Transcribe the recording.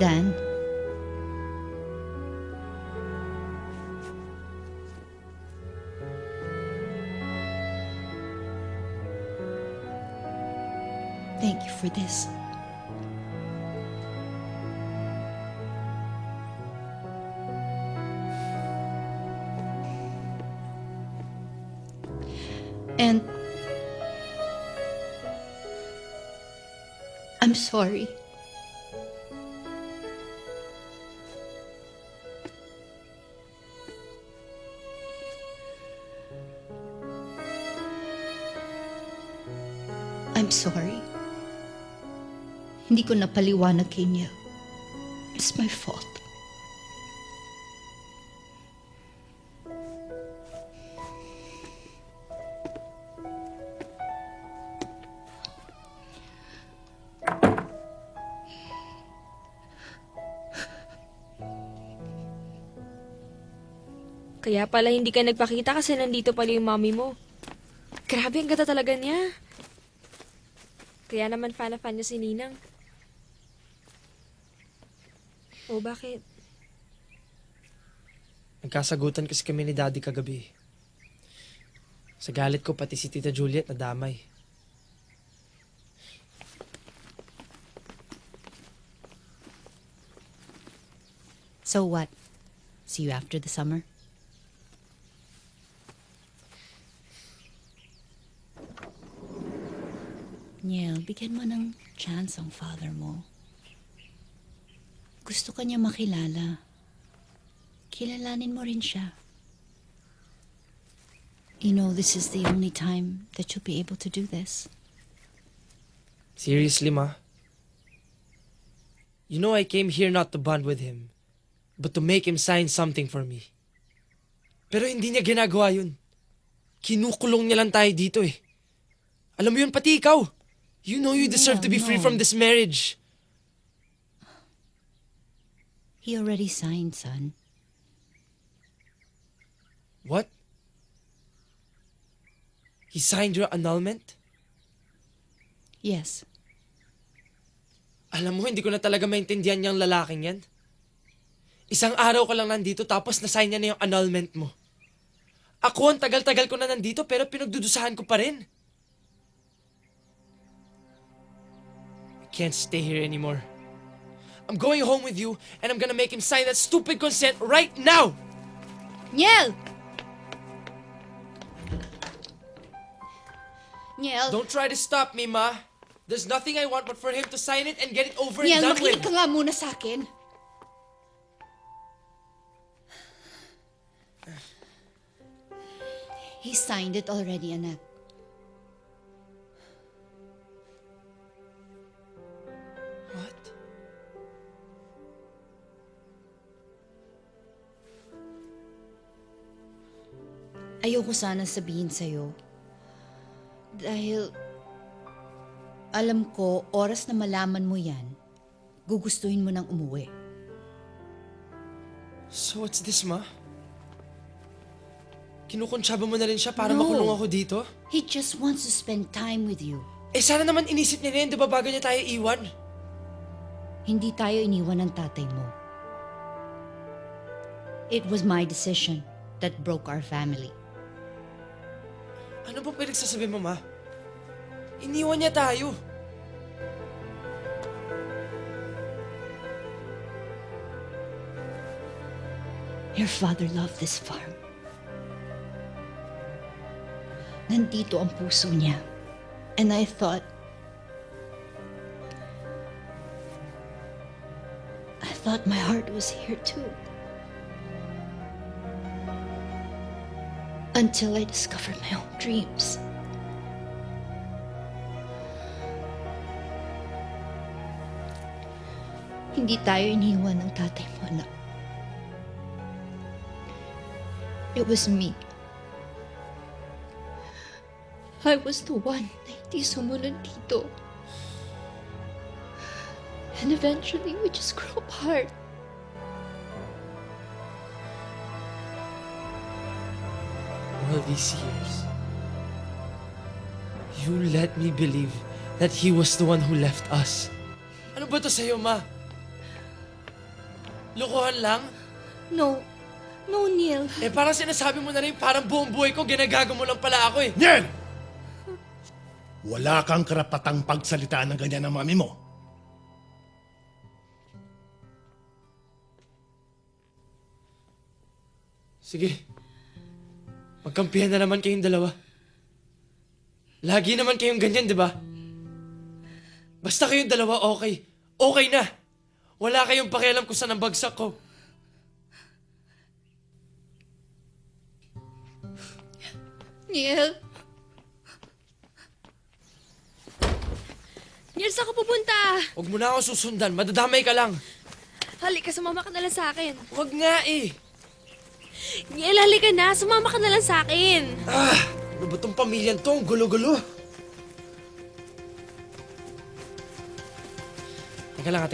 Dan, thank you for this. And I'm sorry. I'm sorry. Hindi ko napaliwanag kay niya. It's my fault. Kaya pala hindi ka nagpakita kasi nandito pala yung mommy mo. Grabe, ang ganda talaga niya. Kaya naman fan na fan niya si Ninang. O bakit? Nagkasagutan kasi kami ni Daddy kagabi. Sa galit ko, pati si Tita Juliet nadamay. So what? See you after the summer? Niel, bigyan mo ng chance ang father mo. Gusto ka niya makilala. Kilalanin mo rin siya. You know, this is the only time that you'll be able to do this. Seriously, Ma? You know I came here not to bond with him, but to make him sign something for me. Pero hindi niya ginagawa yun. Kinukulong niya lang tayo dito eh. Alam mo yun, pati ikaw. You know you deserve to be free from this marriage. He already signed, son. What? He signed your annulment? Yes. Alam mo, hindi ko na talaga maintindihan niyang lalaking yan. Isang araw ko lang nandito tapos nasign niya na yung annulment mo. Ako, ang tagal-tagal ko na nandito pero pinagdudusahan ko pa rin. I can't stay here anymore. I'm going home with you and I'm gonna make him sign that stupid consent right now! Niel! Niel! Don't try to stop me, Ma. There's nothing I want but for him to sign it and get it over and Niel, done with. makinig ka nga muna sa akin. He signed it already, anak. What? Ayoko sana sabihin sa'yo. Dahil alam ko, oras na malaman mo yan, gugustuhin mo nang umuwi. So what's this, Ma? Kinukonsyaba mo na rin siya para No. makulong ako dito? He just wants to spend time with you. Eh sana naman inisip niya na yun, di ba bago niya tayo iwan? Hindi tayo iniwan ng tatay mo. It was my decision that broke our family. Ano ba pinagsasabi mo, Ma? Iniwan niya tayo. Your father loved this farm. Nandito ang puso niya. And I thought my heart was here too. Until I discovered my own dreams. Hindi tayo iniwan ng tatay mo, anak. It was me. I was the one na hindi sumunod dito. And eventually, we just grew apart. All these years, you let me believe that he was the one who left us. Ano ba to sa'yo, Ma? Lokohan lang? No. No, Neil. Eh parang sinasabi mo na rin parang buong buhay ko ginagago mo lang pala ako eh. Niel! Wala kang karapatang pagsalitaan ng ganyan ng mami mo. Sige. Magkampihan na naman kayong dalawa. Lagi naman kayong ganyan, di ba? Basta kayong dalawa okay. Okay na. Wala kayong pakialam kung saan ang bagsak ko. Neil. Neil, saan ka pupunta? Huwag mo na ako susundan. Madadamay ka lang. Halika, sumama ka na lang sa akin. Huwag nga eh. Neil, halika na. Sumama ka na lang sa akin. Ano ba tong pamilyan to? Ang gulo-gulo. Teka lang, ate.